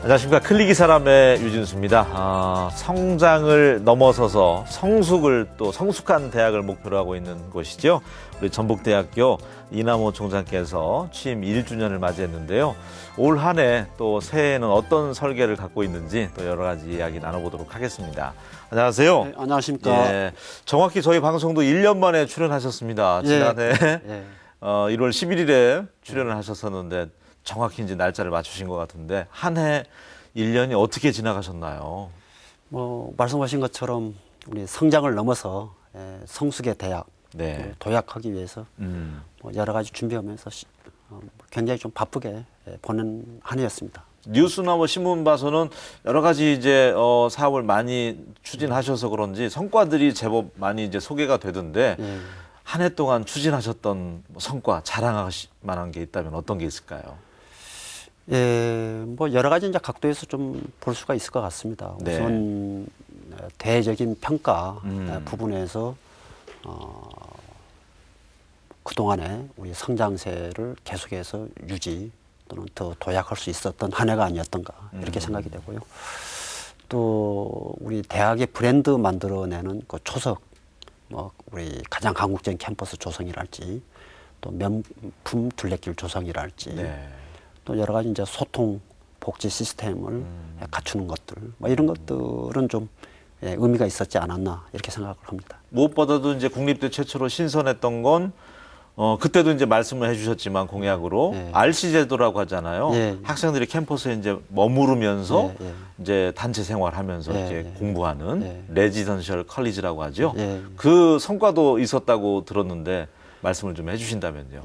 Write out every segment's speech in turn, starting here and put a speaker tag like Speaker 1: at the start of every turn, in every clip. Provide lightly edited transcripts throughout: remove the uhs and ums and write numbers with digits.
Speaker 1: 안녕하십니까. 클릭이 사람의 유진수입니다. 성장을 넘어서서 성숙을 또 성숙한 대학을 목표로 하고 있는 곳이죠. 우리 전북대학교 이남호 총장께서 취임 1주년을 맞이했는데요. 올 한 해 또 새해에는 어떤 설계를 갖고 있는지 또 여러 가지 이야기 나눠보도록 하겠습니다. 안녕하세요.
Speaker 2: 네, 안녕하십니까.
Speaker 1: 예, 정확히 저희 방송도 1년 만에 출연하셨습니다. 지난해 1월 11일에 출연을 하셨었는데 정확히 이제 날짜를 맞추신 것 같은데 한 해 1년이 어떻게 지나가셨나요?
Speaker 2: 말씀하신 것처럼 우리 성장을 넘어서 성숙의 대학
Speaker 1: 네.
Speaker 2: 도약하기 위해서 여러 가지 준비하면서 굉장히 좀 바쁘게 보낸 한 해였습니다.
Speaker 1: 뉴스나 뭐 신문 봐서는 여러 가지 이제 사업을 많이 추진하셔서 그런지 성과들이 제법 많이 이제 소개가 되던데 한 해 동안 추진하셨던 성과 자랑하실 만한 게 있다면 어떤 게 있을까요?
Speaker 2: 여러 가지 이제 각도에서 좀 볼 수가 있을 것 같습니다.
Speaker 1: 네.
Speaker 2: 우선 대외적인 평가 부분에서 그동안에 우리 성장세를 계속해서 유지 또는 더 도약할 수 있었던 한 해가 아니었던가 이렇게 생각이 되고요. 또 우리 대학의 브랜드 만들어내는 그 초석, 우리 가장 한국적인 캠퍼스 조성이랄지 또 명품 둘레길 조성이랄지 또 여러 가지 이제 소통 복지 시스템을 갖추는 것들 이런 것들은 좀 의미가 있었지 않았나 이렇게 생각을 합니다.
Speaker 1: 무엇보다도 이제 국립대 최초로 신선했던 건 그때도 이제 말씀을 해주셨지만 공약으로 RC 제도라고 하잖아요. 학생들이 캠퍼스에 이제 머무르면서 이제 단체 생활하면서 이제 공부하는 레지던셜 컬리지라고 하죠. 그 성과도 있었다고 들었는데 말씀을 좀 해주신다면요.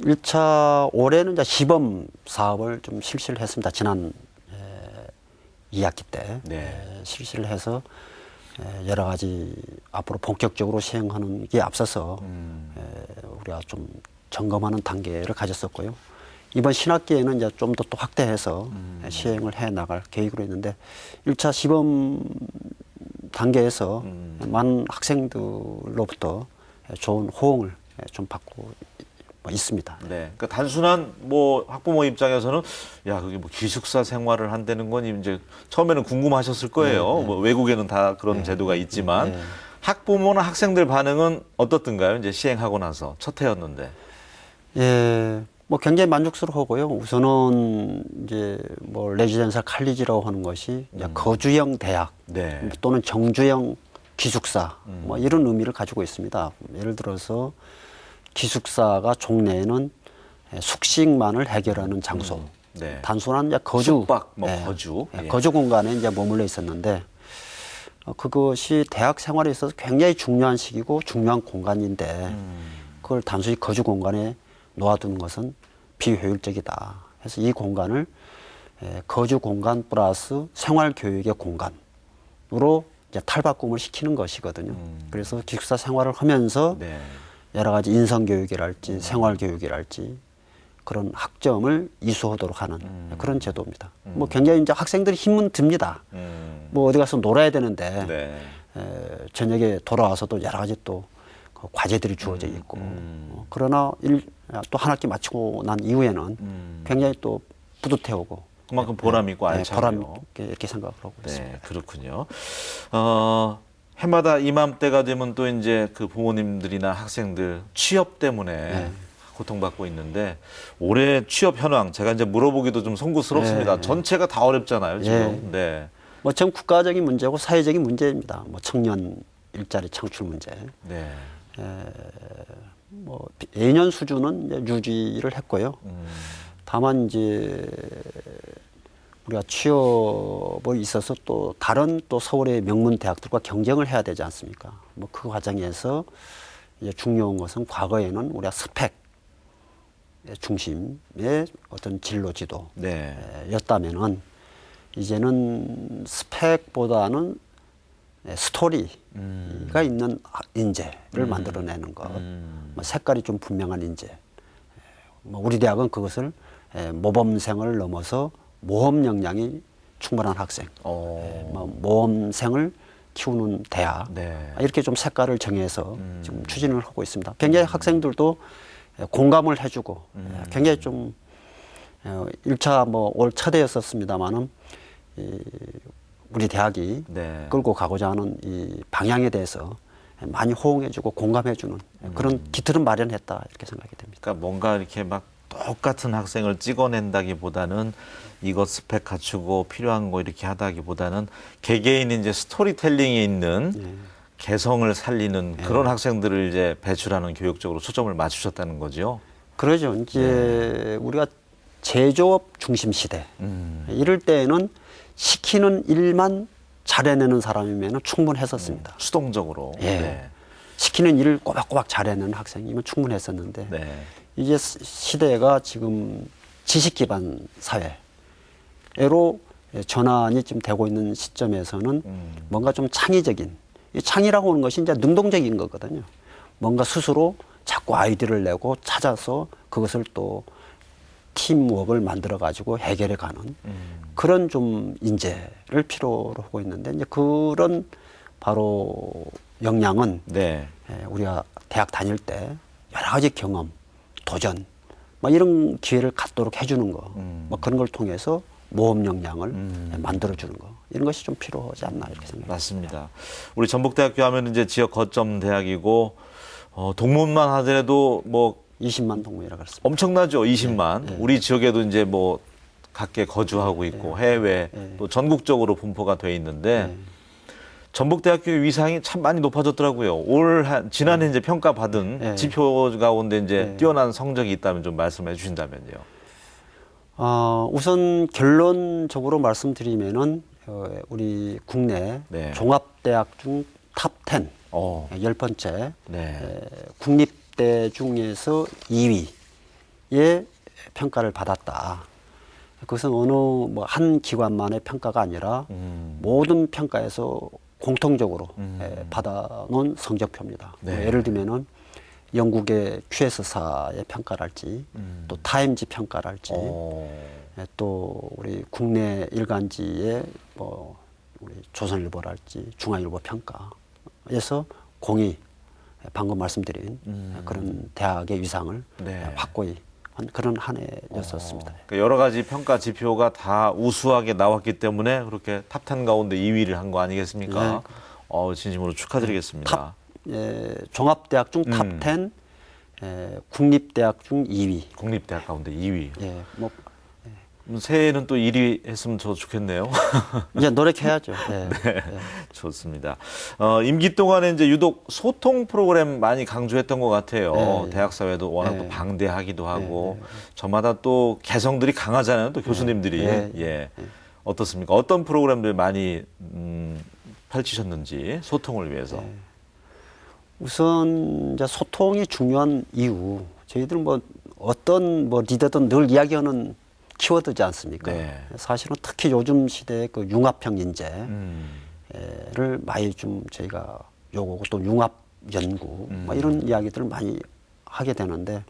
Speaker 2: 1차 올해는 이제 시범 사업을 좀 실시를 했습니다. 지난 2학기 때 실시를 해서 여러 가지 앞으로 본격적으로 시행하는 게 앞서서 우리가 좀 점검하는 단계를 가졌었고요. 이번 신학기에는 이제 좀 더 또 확대해서 시행을 해 나갈 계획으로 있는데 1차 시범 단계에서 많은 학생들로부터 좋은 호응을 좀 받고 있습니다.
Speaker 1: 네. 그러니까 단순한 학부모 입장에서는 야, 그게 기숙사 생활을 한다는 건 이제 처음에는 궁금하셨을 거예요. 외국에는 다 그런 제도가 있지만 학부모나 학생들 반응은 어떻던가요? 이제 시행하고 나서 첫 해였는데.
Speaker 2: 굉장히 만족스러워하고요. 우선은 이제 레지던셜 칼리지라고 하는 것이 거주형 대학 또는 정주형 기숙사 이런 의미를 가지고 있습니다. 예를 들어서 기숙사가 종래에는 숙식만을 해결하는 장소, 단순한 이제 거주,
Speaker 1: 숙박, 거주,
Speaker 2: 거주 공간에 이제 머물러 있었는데 그것이 대학 생활에 있어서 굉장히 중요한 시기고 중요한 공간인데 그걸 단순히 거주 공간에 놓아두는 것은 비효율적이다. 그래서 이 공간을 거주 공간 플러스 생활 교육의 공간으로 이제 탈바꿈을 시키는 것이거든요. 그래서 기숙사 생활을 하면서 여러 가지 인성교육이랄지 생활교육이랄지 그런 학점을 이수하도록 하는 그런 제도입니다. 굉장히 이제 학생들이 힘은 듭니다. 어디 가서 놀아야 되는데 저녁에 돌아와서도 여러 가지 또 과제들이 주어져 있고 그러나 또 한 학기 마치고 난 이후에는 굉장히 또 뿌듯해오고
Speaker 1: 그만큼 보람 있고 알차고요.
Speaker 2: 보람 있게 이렇게 생각을 하고 있습니다.
Speaker 1: 그렇군요. 해마다 이맘때가 되면 또 이제 그 부모님들이나 학생들 취업 때문에 고통받고 있는데 올해 취업 현황 제가 이제 물어보기도 좀 송구스럽습니다. 전체가 다 어렵잖아요, 지금.
Speaker 2: 전 국가적인 문제고 사회적인 문제입니다. 청년 일자리 창출 문제. 예년 수준은 이제 유지를 했고요. 다만 이제 우리가 취업에 있어서 또 다른 또 서울의 명문 대학들과 경쟁을 해야 되지 않습니까? 그 과정에서 이제 중요한 것은 과거에는 우리가 스펙 중심의 어떤 진로 지도였다면은 이제는 스펙보다는 스토리가 있는 인재를 만들어내는 것, 색깔이 좀 분명한 인재. 우리 대학은 그것을 모범생을 넘어서 모험 역량이 충분한 학생, 모험생을 키우는 대학 이렇게 좀 색깔을 정해서 지금 추진을 하고 있습니다. 굉장히 학생들도 공감을 해주고 굉장히 좀 1차 뭐 올 첫해였었습니다마는 우리 대학이
Speaker 1: 네.
Speaker 2: 끌고 가고자 하는 이 방향에 대해서 많이 호응해주고 공감해주는 그런 기틀은 마련했다 이렇게 생각이 됩니다.
Speaker 1: 그러니까 뭔가 이렇게 막 똑같은 학생을 찍어낸다기보다는 이것 스펙 갖추고 필요한 거 이렇게 하다기보다는 개개인 이제 스토리텔링에 있는 개성을 살리는 그런 학생들을 이제 배출하는 교육적으로 초점을 맞추셨다는 거죠.
Speaker 2: 그러죠. 이제 우리가 제조업 중심 시대 이럴 때에는 시키는 일만 잘해내는 사람이면 충분했었습니다.
Speaker 1: 수동적으로.
Speaker 2: 예.
Speaker 1: 네.
Speaker 2: 시키는 일을 꼬박꼬박 잘해내는 학생이면 충분했었는데
Speaker 1: 네.
Speaker 2: 이제 시대가 지금 지식 기반 사회로 전환이 좀 되고 있는 시점에서는 뭔가 좀 창의적인, 이 창의라고 하는 것이 이제 능동적인 거거든요. 뭔가 스스로 자꾸 아이디어를 내고 찾아서 그것을 또 팀워크를 만들어 가지고 해결해 가는 그런 좀 인재를 필요로 하고 있는데 이제 그런 바로 역량은
Speaker 1: 네.
Speaker 2: 우리가 대학 다닐 때 여러 가지 경험, 도전, 뭐 이런 기회를 갖도록 해주는 거, 뭐 그런 걸 통해서 모험 역량을 만들어주는 거, 이런 것이 좀 필요하지 않나 이렇게 생각합니다.
Speaker 1: 맞습니다. 우리 전북대학교 하면 이제 지역 거점 대학이고 동문만 하더라도 뭐
Speaker 2: 20만 동문이라 그랬습니다.
Speaker 1: 엄청나죠. 20만.
Speaker 2: 네.
Speaker 1: 우리 지역에도 이제 뭐 각계 거주하고 있고 해외 또 전국적으로 분포가 돼 있는데 전북대학교의 위상이 참 많이 높아졌더라고요. 지난해 이제 평가받은 지표 가운데 이제 뛰어난 성적이 있다면 좀 말씀해 주신다면요.
Speaker 2: 우선 결론적으로 말씀드리면은 우리 국내 종합대학 중 탑 10, 10번째
Speaker 1: 네.
Speaker 2: 국립대 중에서 2위의 평가를 받았다. 그것은 어느 뭐 한 기관만의 평가가 아니라 모든 평가에서 공통적으로 받아놓은 성적표입니다.
Speaker 1: 네.
Speaker 2: 예를 들면은 영국의 QS사의 평가랄지 또 타임지 평가랄지 또 우리 국내 일간지의 뭐 우리 조선일보랄지 중앙일보 평가에서 공이 방금 말씀드린 그런 대학의 위상을 확고히 한 그런 한 해였었습니다.
Speaker 1: 그러니까 여러 가지 평가 지표가 다 우수하게 나왔기 때문에 그렇게 탑 10 가운데 2위를 한 거 아니겠습니까? 진심으로 축하드리겠습니다.
Speaker 2: 종합대학 중 탑 10, 국립대학 중 2위.
Speaker 1: 국립대학 가운데 2위.
Speaker 2: 예, 뭐
Speaker 1: 새해에는 또 1위 했으면 더 좋겠네요.
Speaker 2: 이제 노력해야죠. 네.
Speaker 1: 네, 좋습니다. 임기 동안에 이제 유독 소통 프로그램 많이 강조했던 것 같아요. 대학 사회도 워낙 또 방대하기도 하고 저마다 또 개성들이 강하잖아요. 또 교수님들이 어떻습니까? 어떤 프로그램들 많이 펼치셨는지 소통을 위해서.
Speaker 2: 우선 이제 소통이 중요한 이유, 저희들 뭐 어떤 뭐 리더든 늘 이야기하는 키워드지 않습니까? 사실은 특히 요즘 시대의 그 융합형 인재를 많이 좀 저희가 요구하고 또 융합 연구 뭐 이런 이야기들을 많이 하게 되는데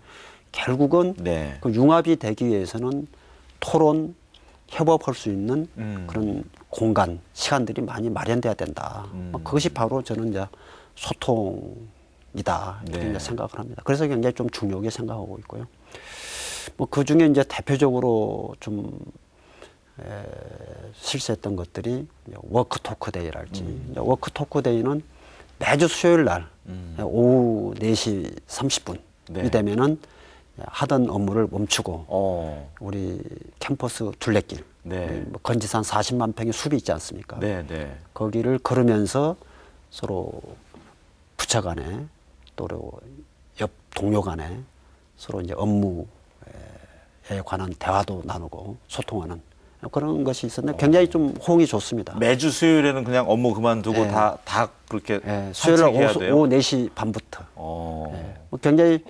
Speaker 2: 결국은 그 융합이 되기 위해서는 토론, 협업할 수 있는 그런 공간, 시간들이 많이 마련돼야 된다. 그것이 바로 저는 이제 소통이다 이렇게 이제 생각을 합니다. 그래서 굉장히 좀 중요하게 생각하고 있고요. 뭐 그 중에 이제 대표적으로 좀 실시했던 것들이 워크 토크 데이랄지. 워크 토크 데이는 매주 수요일 날 오후 4시 30분이 되면은 하던 업무를 멈추고 우리 캠퍼스 둘레길, 뭐 건지산 40만 평의 숲이 있지 않습니까? 거기를 걸으면서 서로 부처 간에 또 옆 동료 간에 서로 이제 업무에 관한 대화도 나누고 소통하는 그런 것이 있었는데 굉장히 좀 호응이 좋습니다.
Speaker 1: 매주 수요일에는 그냥 업무 그만두고 다 그렇게
Speaker 2: 수요일
Speaker 1: 산책해야 돼요?
Speaker 2: 오후 4시 반부터. 뭐 굉장히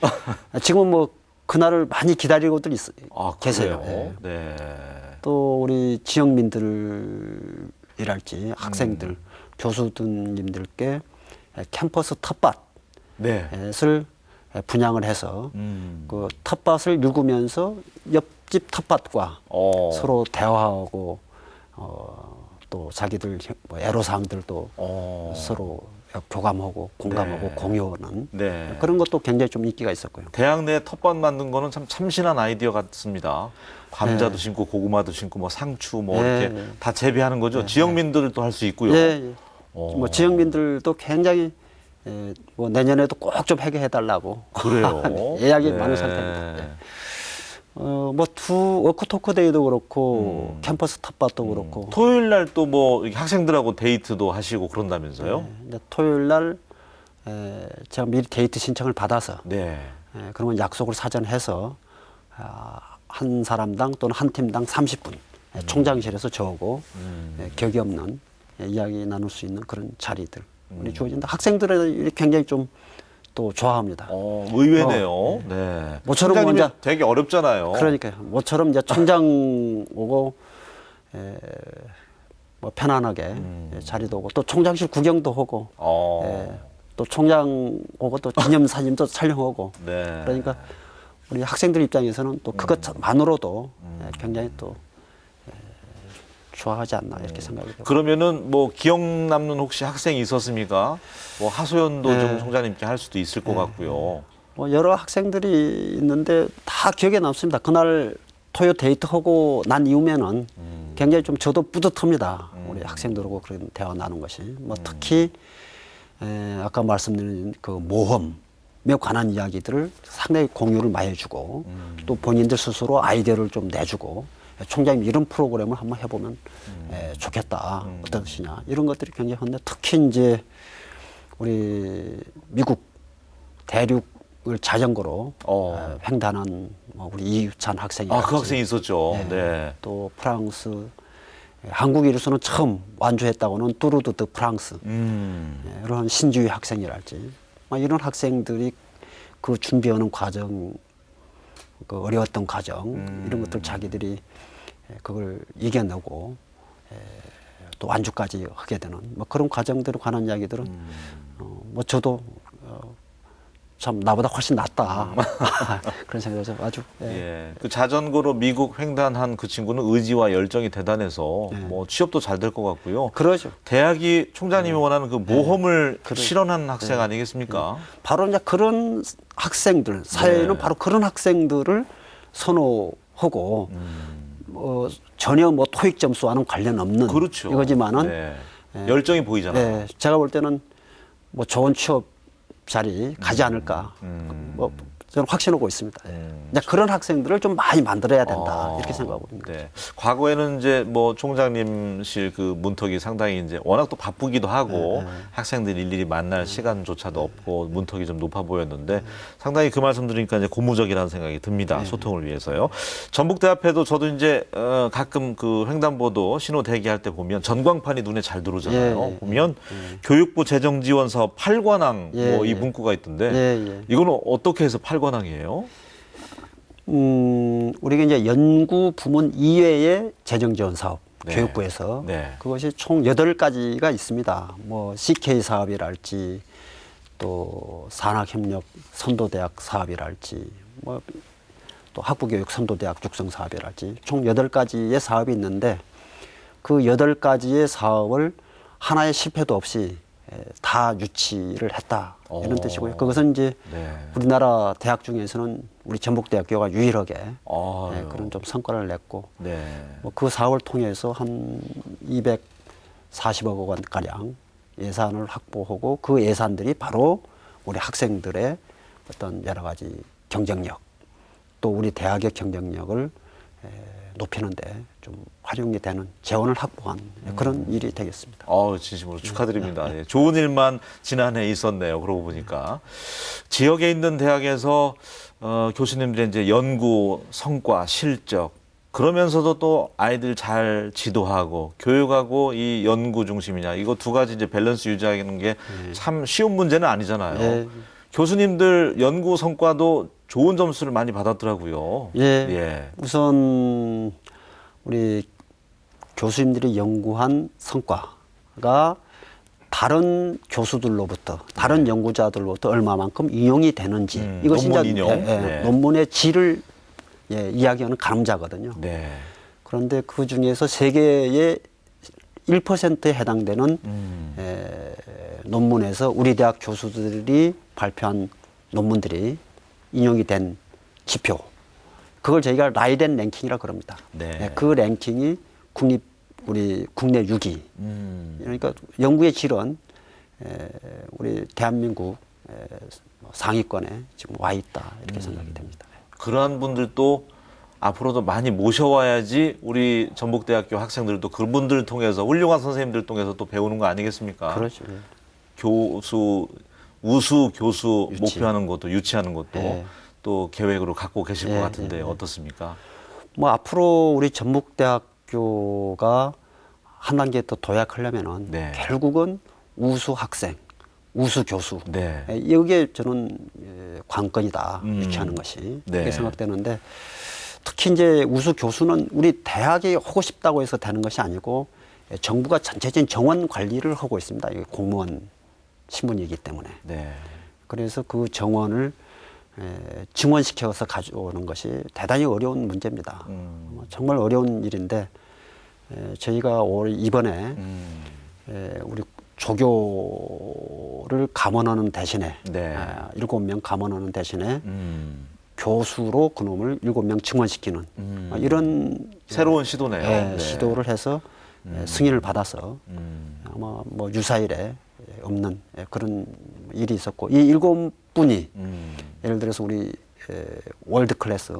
Speaker 2: 지금 뭐 그날을 많이 기다리고들 계세요. 또 우리 지역민들이랄지 학생들, 교수님들께 캠퍼스 텃밭을 분양을 해서 그 텃밭을 읽으면서 옆집 텃밭과 서로 대화하고 또 자기들 뭐 애로사항들도 서로 교감하고 공감하고
Speaker 1: 네.
Speaker 2: 공유하는
Speaker 1: 네.
Speaker 2: 그런 것도 굉장히 좀 인기가 있었고요.
Speaker 1: 대학 내 텃밭 만든 거는 참 참신한 아이디어 같습니다. 감자도 심고 고구마도 심고 뭐 상추 뭐
Speaker 2: 네.
Speaker 1: 이렇게 다 재배하는 거죠. 지역민들도 할 수 있고요.
Speaker 2: 예, 예.
Speaker 1: 어.
Speaker 2: 뭐 지역민들도 굉장히 뭐 내년에도 꼭 좀 해결해달라고
Speaker 1: 그래요.
Speaker 2: 예약이
Speaker 1: 네.
Speaker 2: 많은 상태입니다. 예. 뭐 워크토크데이도 그렇고 캠퍼스 텃밭도 그렇고
Speaker 1: 토요일 날 또 뭐 학생들하고 데이트도 하시고 그런다면서요?
Speaker 2: 이제 토요일 날 제가 미리 데이트 신청을 받아서
Speaker 1: 네.
Speaker 2: 그러면 약속을 사전 해서 한 사람당 또는 한 팀당 30분 총장실에서 저하고 격이 없는 이야기 나눌 수 있는 그런 자리들 우리 주어진다. 학생들이 굉장히 좀 또 좋아합니다.
Speaker 1: 의외네요. 네.
Speaker 2: 모처럼
Speaker 1: 총장님이
Speaker 2: 먼저-
Speaker 1: 되게 어렵잖아요.
Speaker 2: 그러니까요. 모처럼 이제 총장 오고 뭐 편안하게 자리도 오고 또 총장실 구경도 하고 또 총장 오고 또 기념 사진도 촬영하고
Speaker 1: 네.
Speaker 2: 그러니까 우리 학생들 입장에서는 또 그것만으로도 굉장히 또 좋아하지 않나 이렇게 생각이 돼요.
Speaker 1: 그러면은 뭐 기억 남는 혹시 학생이 있었습니까? 뭐 하소연도
Speaker 2: 네.
Speaker 1: 좀 총장님께 할 수도 있을 것 같고요.
Speaker 2: 뭐 여러 학생들이 있는데 다 기억에 남습니다. 그날 토요 데이트하고 난 이후면은 굉장히 좀 저도 뿌듯합니다. 우리 학생들하고 그런 대화 나눈 것이. 뭐 특히 아까 말씀드린 그 모험에 관한 이야기들을 상당히 공유를 많이 해주고 또 본인들 스스로 아이디어를 좀 내주고 총장님 이런 프로그램을 한번 해보면 좋겠다. 어떠시냐. 이런 것들이 굉장히 한데 특히 이제 우리 미국 대륙을 자전거로 횡단한 우리 이유찬 학생이
Speaker 1: 그 학생이 있었죠. 네.
Speaker 2: 또 프랑스 한국인으로서는 처음 완주했다고는 뚜르드 드 프랑스 이런 신주희 학생이랄지 이런 학생들이 그 준비하는 과정 그 어려웠던 과정 이런 것들 자기들이 그걸 이겨내고 또 완주까지 하게 되는 뭐 그런 과정들에 관한 이야기들은 뭐 저도 참 나보다 훨씬 낫다 그런 생각에서 아주
Speaker 1: 그 자전거로 미국 횡단한 그 친구는 의지와 열정이 대단해서 뭐 취업도 잘 될 것 같고요.
Speaker 2: 그러죠.
Speaker 1: 대학이 총장님이 원하는 그 모험을 실현한 학생 아니겠습니까?
Speaker 2: 바로 이제 그런 학생들 사회에는 바로 그런 학생들을 선호하고 전혀 뭐 토익 점수와는 관련 없는
Speaker 1: 그렇죠.
Speaker 2: 이거지만은
Speaker 1: 열정이 보이잖아요.
Speaker 2: 제가 볼 때는 뭐 좋은 취업 자리 가지 않을까 뭐 저는 확신하고 있습니다. 이제 그런 학생들을 좀 많이 만들어야 된다 이렇게 생각하고 있습니다.
Speaker 1: 네. 과거에는 이제 뭐 총장님실 그 문턱이 상당히 이제 워낙 또 바쁘기도 하고 학생들 일일이 만날 시간조차도 없고 문턱이 좀 높아 보였는데 상당히 그 말씀 들으니까 이제 고무적이라는 생각이 듭니다. 소통을 위해서요. 전북대 앞에도 저도 이제 가끔 그 횡단보도 신호 대기할 때 보면 전광판이 눈에 잘 들어오잖아요. 보면 교육부 재정지원 사업 8관왕 뭐 이 문구가 있던데 이거는 어떻게 해서 8관왕이에요?
Speaker 2: 우리가 이제 연구 부문 이외의 재정 지원 사업
Speaker 1: 네.
Speaker 2: 교육부에서
Speaker 1: 네.
Speaker 2: 그것이 총 8가지가 있습니다. 뭐 CK 사업이랄지 또 산학협력 선도대학 사업이랄지 뭐 또 학부교육 선도대학 육성 사업이랄지 총 8가지의 사업이 있는데 그 8가지의 사업을 하나의 실패도 없이 다 유치를 했다 이런 뜻이고요. 그것은 이제 우리나라 대학 중에서는 우리 전북대학교가 유일하게 그런 좀 성과를 냈고 뭐 그 사업을 통해서 한 240억 원 가량 예산을 확보하고 그 예산들이 바로 우리 학생들의 어떤 여러 가지 경쟁력 또 우리 대학의 경쟁력을 높이는데 좀 활용이 되는 재원을 확보한 그런 일이 되겠습니다.
Speaker 1: 진심으로 축하드립니다. 예, 좋은 일만 지난해 있었네요. 그러고 보니까 지역에 있는 대학에서 교수님들의 이제 연구 성과, 실적 그러면서도 또 아이들 잘 지도하고 교육하고 이 연구 중심이냐 이거 두 가지 이제 밸런스 유지하는 게 참 쉬운 문제는 아니잖아요. 교수님들 연구 성과도 좋은 점수를 많이 받았더라고요.
Speaker 2: 우선 우리 교수님들이 연구한 성과가 다른 교수들로부터 다른 연구자들로부터 얼마만큼 인용이 되는지 이것이
Speaker 1: 논문 인용.
Speaker 2: 논문의 질을 이야기하는 가늠자거든요. 그런데 그 중에서 세계의 1%에 해당되는 논문에서 우리 대학 교수들이 발표한 논문들이 인용이 된 지표. 그걸 저희가 라이덴 랭킹이라고 그럽니다.
Speaker 1: 네.
Speaker 2: 그 랭킹이 우리 국내 6위. 그러니까 연구의 질은 우리 대한민국 상위권에 지금 와 있다 이렇게 생각이 됩니다.
Speaker 1: 그러한 분들도 앞으로도 많이 모셔와야지 우리 전북대학교 학생들도 그분들을 통해서 훌륭한 선생님들 통해서 또 배우는 거 아니겠습니까?
Speaker 2: 그렇죠.
Speaker 1: 우수 교수
Speaker 2: 유치.
Speaker 1: 목표하는 것도 유치하는 것도
Speaker 2: 네.
Speaker 1: 또 계획으로 갖고 계실 것
Speaker 2: 네,
Speaker 1: 같은데
Speaker 2: 네, 네.
Speaker 1: 어떻습니까?
Speaker 2: 뭐 앞으로 우리 전북대학교가 한 단계 더 도약하려면은
Speaker 1: 네.
Speaker 2: 결국은 우수 학생, 우수 교수.
Speaker 1: 네.
Speaker 2: 이게 저는 관건이다 이렇게 하는 것이
Speaker 1: 네.
Speaker 2: 그렇게 생각되는데 특히 이제 우수 교수는 우리 대학이 하고 싶다고 해서 되는 것이 아니고 정부가 전체적인 정원 관리를 하고 있습니다. 이게 공무원 신분이기 때문에.
Speaker 1: 네.
Speaker 2: 그래서 그 정원을 증원시켜서 가져오는 것이 대단히 어려운 문제입니다. 정말 어려운 일인데 저희가 이번에 우리 조교를 감원하는 대신에
Speaker 1: 네.
Speaker 2: 7명 감원하는 대신에 교수로 그놈을 7명 증원시키는 이런
Speaker 1: 새로운 시도네요. 네.
Speaker 2: 시도를 해서 승인을 받아서 아마 뭐 유사일에 없는 그런 일이 있었고 이 7분이 예를 들어서 우리 월드 클래스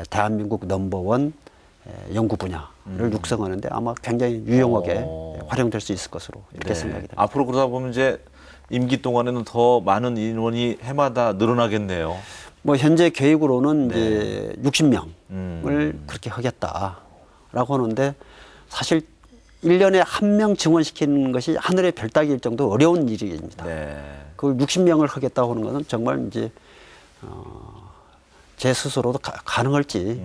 Speaker 2: 대한민국 넘버원 연구 분야를 육성하는데 아마 굉장히 유용하게 활용될 수 있을 것으로 이렇게 생각이 됩니다.
Speaker 1: 앞으로 그러다 보면 이제 임기 동안에는 더 많은 인원이 해마다 늘어나겠네요.
Speaker 2: 뭐 현재 계획으로는 이제 60명을 그렇게 하겠다라고 하는데 사실 1년에 한 명 증원시키는 것이 하늘의 별 따기일 정도 어려운 일입니다.
Speaker 1: 네.
Speaker 2: 그걸 60명을 하겠다고 하는 것은 정말 이제 제 스스로도 가능할지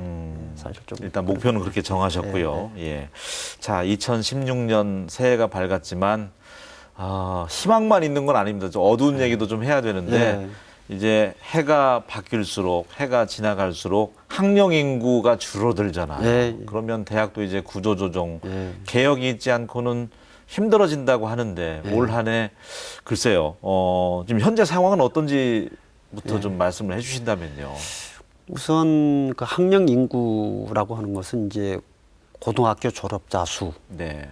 Speaker 2: 사실 좀
Speaker 1: 일단 목표는 그렇게 정하셨고요. 예. 자, 2016년 새해가 밝았지만 희망만 있는 건 아닙니다. 좀 어두운 얘기도 좀 해야 되는데 이제 해가 바뀔수록 해가 지나갈수록 학령 인구가 줄어들잖아요. 그러면 대학도 이제 구조조정 개혁이 있지 않고는 힘들어진다고 하는데 올 한 해 글쎄요. 지금 현재 상황은 어떤지부터 좀 말씀을 해주신다면요.
Speaker 2: 우선 그 학령 인구라고 하는 것은 이제 고등학교 졸업자 수가
Speaker 1: 네.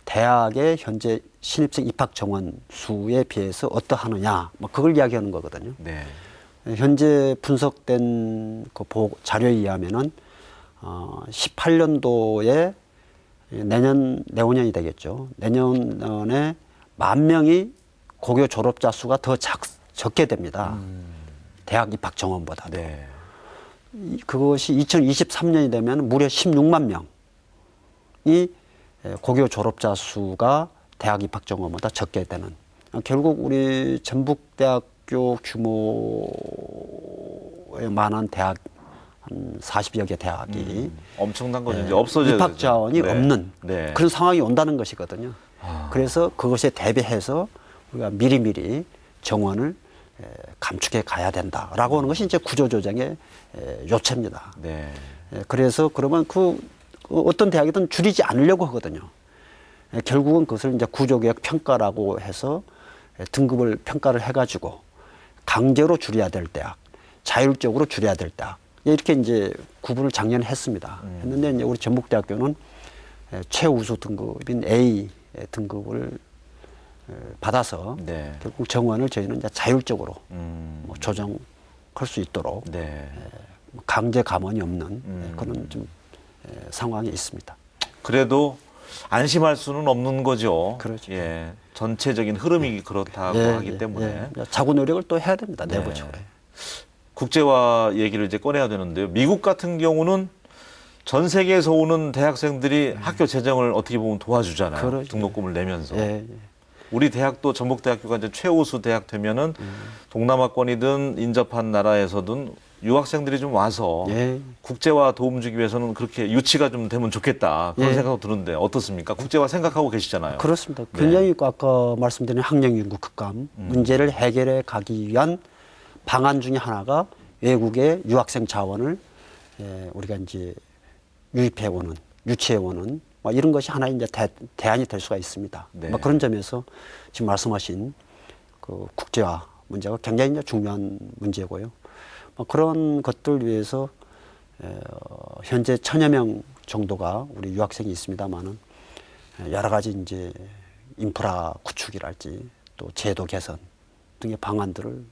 Speaker 2: 대학의 현재 신입생 입학 정원 수에 비해서 어떠하느냐, 뭐 그걸 이야기하는 거거든요.
Speaker 1: 네.
Speaker 2: 현재 분석된 그 자료에 의하면은 18년도에 내후년이 되겠죠. 내년에 10,000명이 고교 졸업자 수가 더 적게 됩니다. 대학 입학 정원보다.
Speaker 1: 네.
Speaker 2: 그것이 2023년이 되면 무려 16만 명이 고교 졸업자 수가 대학 입학 정원보다 적게 되는. 결국 우리 전북대학교 규모에 많은 대학 한 40여 개 대학이
Speaker 1: 엄청난 거죠. 이제 없어져야
Speaker 2: 입학
Speaker 1: 되죠.
Speaker 2: 자원이
Speaker 1: 네.
Speaker 2: 없는
Speaker 1: 네.
Speaker 2: 그런 상황이 온다는 것이거든요. 그래서 그것에 대비해서 우리가 미리미리 정원을 감축해 가야 된다라고 하는 것이 이제 구조조정의 요체입니다.
Speaker 1: 네.
Speaker 2: 그래서 그러면 어떤 대학이든 줄이지 않으려고 하거든요. 결국은 그것을 이제 구조개혁 평가라고 해서 등급을 평가를 해가지고 강제로 줄여야 될 대학, 자율적으로 줄여야 될 대학 이렇게 이제 구분을 작년에 했습니다. 했는데 이제 우리 전북대학교는 최우수 등급인 A 등급을 받아서
Speaker 1: 네.
Speaker 2: 결국 정원을 저희는 이제 자율적으로 뭐 조정할 수 있도록
Speaker 1: 네.
Speaker 2: 강제 감원이 없는 그런 좀 상황이 있습니다.
Speaker 1: 그래도 안심할 수는 없는 거죠.
Speaker 2: 그렇죠.
Speaker 1: 예. 전체적인 흐름이 그렇다고 하기 때문에.
Speaker 2: 자구 노력을 또 해야 됩니다. 내부적으로.
Speaker 1: 국제화 얘기를 이제 꺼내야 되는데요. 미국 같은 경우는 전 세계에서 오는 대학생들이 학교 재정을 어떻게 보면 도와주잖아요.
Speaker 2: 그렇죠.
Speaker 1: 등록금을 내면서.
Speaker 2: 예.
Speaker 1: 우리 대학도 전북대학교가 이제 최우수 대학 되면은 동남아권이든 인접한 나라에서든 유학생들이 좀 와서 국제화 도움 주기 위해서는 그렇게 유치가 좀 되면 좋겠다. 그런 생각도 드는데 어떻습니까? 국제화 생각하고 계시잖아요.
Speaker 2: 그렇습니다. 굉장히 아까 말씀드린 학령인구 급감 문제를 해결해 가기 위한 방안 중에 하나가 외국의 유학생 자원을 우리가 이제 유치해 오는 뭐 이런 것이 하나의 이제 대안이 될 수가 있습니다.
Speaker 1: 네.
Speaker 2: 뭐 그런 점에서 지금 말씀하신 그 국제화 문제가 굉장히 이제 중요한 문제고요. 뭐 그런 것들 위해서 현재 1000여 명 정도가 우리 유학생이 있습니다만은 여러 가지 이제 인프라 구축이랄지 또 제도 개선 등의 방안들을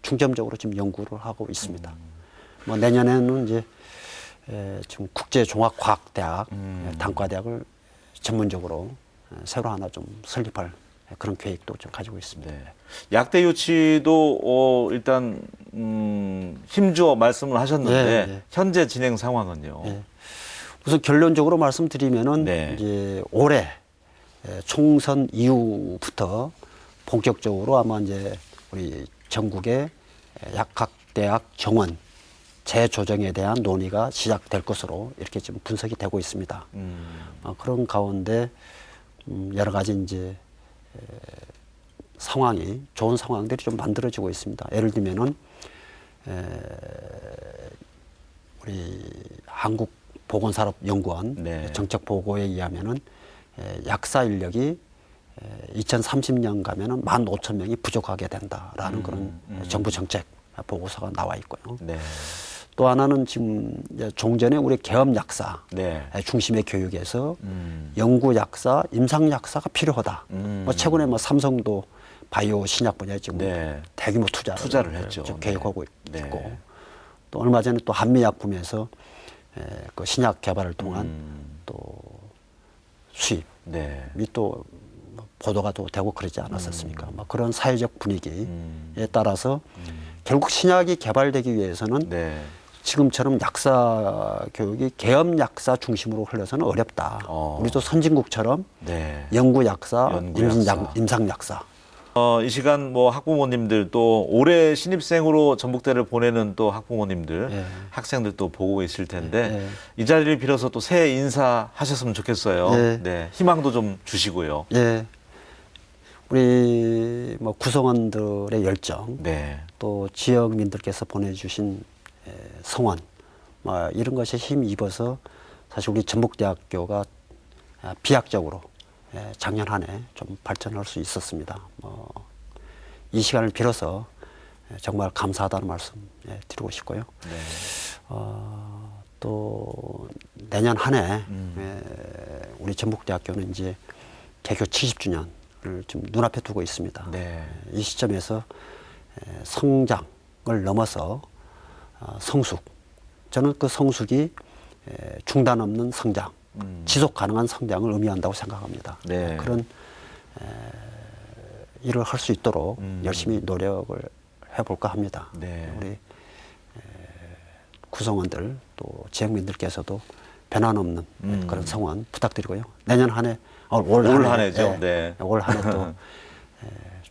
Speaker 2: 중점적으로 지금 연구를 하고 있습니다. 뭐 내년에는 이제 지금 국제종합과학대학 단과대학을 전문적으로 새로 하나 좀 설립할 그런 계획도 좀 가지고 있습니다.
Speaker 1: 네. 약대 유치도 일단 힘주어 말씀을 하셨는데
Speaker 2: 네, 네.
Speaker 1: 현재 진행 상황은요.
Speaker 2: 네. 우선 결론적으로 말씀드리면은
Speaker 1: 네.
Speaker 2: 이제 올해 총선 이후부터 본격적으로 아마 이제 우리 전국의 각 대학 정원 재조정에 대한 논의가 시작될 것으로 이렇게 지금 분석이 되고 있습니다. 그런 가운데 여러 가지 이제 상황이 좋은 상황들이 좀 만들어지고 있습니다. 예를 들면은 우리 한국보건산업연구원
Speaker 1: 네.
Speaker 2: 정책 보고에 의하면은 약사 인력이 2030년 가면은 15,000명이 부족하게 된다라는 그런 정부 정책 보고서가 나와 있고요.
Speaker 1: 네.
Speaker 2: 또 하나는 지금 이제 종전에 우리 개업 약사
Speaker 1: 네.
Speaker 2: 중심의 교육에서 연구 약사, 임상 약사가 필요하다. 뭐 최근에 뭐 삼성도 바이오 신약 분야에 지금
Speaker 1: 네.
Speaker 2: 대규모
Speaker 1: 투자를 했죠.
Speaker 2: 지금 계획하고
Speaker 1: 네.
Speaker 2: 있고
Speaker 1: 네.
Speaker 2: 또 얼마 전에 또 한미약품에서 그 신약 개발을 통한 또 수입이
Speaker 1: 네.
Speaker 2: 또 보도가 또 되고 그러지 않았었습니까? 뭐 그런 사회적 분위기에 따라서 결국 신약이 개발되기 위해서는
Speaker 1: 네.
Speaker 2: 지금처럼 약사 교육이 계엄 약사 중심으로 흘러서는 어렵다. 우리도 선진국처럼
Speaker 1: 네.
Speaker 2: 연구 약사,
Speaker 1: 연구 약사.
Speaker 2: 임상 약사.
Speaker 1: 이 시간 뭐 학부모님들 또 올해 신입생으로 전북대를 보내는 또 학부모님들,
Speaker 2: 예.
Speaker 1: 학생들 또 보고 있을 텐데
Speaker 2: 예.
Speaker 1: 이 자리를 빌어서 또 새해 인사하셨으면 좋겠어요.
Speaker 2: 예.
Speaker 1: 네. 희망도 좀 주시고요.
Speaker 2: 예. 우리 뭐 구성원들의 열정,
Speaker 1: 네.
Speaker 2: 또 지역민들께서 보내주신 성원, 뭐 이런 것에 힘입어서 사실 우리 전북대학교가 비약적으로 작년 한 해 좀 발전할 수 있었습니다. 이 시간을 빌어서 정말 감사하다는 말씀 드리고 싶고요.
Speaker 1: 네.
Speaker 2: 또 내년 한 해 우리 전북대학교는 이제 개교 70주년을 좀 눈앞에 두고 있습니다.
Speaker 1: 네.
Speaker 2: 이 시점에서 성장을 넘어서 성숙, 저는 그 성숙이 중단 없는 성장, 지속 가능한 성장을 의미한다고 생각합니다.
Speaker 1: 네.
Speaker 2: 그런 일을 할 수 있도록 열심히 노력을 해볼까 합니다.
Speaker 1: 네.
Speaker 2: 우리 구성원들 또 지역민들께서도 변함없는 그런 성원 부탁드리고요. 내년 한 해, 올 한
Speaker 1: 해죠. 네.
Speaker 2: 올 한 해 또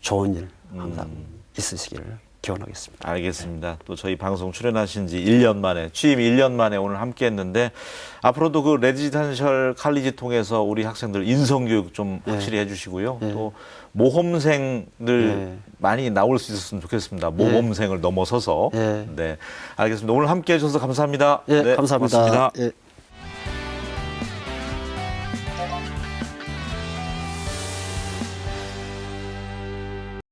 Speaker 2: 좋은 일 항상 있으시기를 기원하겠습니다.
Speaker 1: 알겠습니다. 또 저희 방송 출연하신 지 1년 만에, 취임 1년 만에 오늘 함께 했는데, 앞으로도 그 레지던셜 칼리지 통해서 우리 학생들 인성교육 좀 확실히 해주시고요. 또 모범생들 많이 나올 수 있었으면 좋겠습니다. 모범생을 넘어서서. 네. 알겠습니다. 오늘 함께 해주셔서 감사합니다.
Speaker 2: 예,
Speaker 1: 네,
Speaker 2: 감사합니다.
Speaker 1: 고맙습니다.
Speaker 2: 예.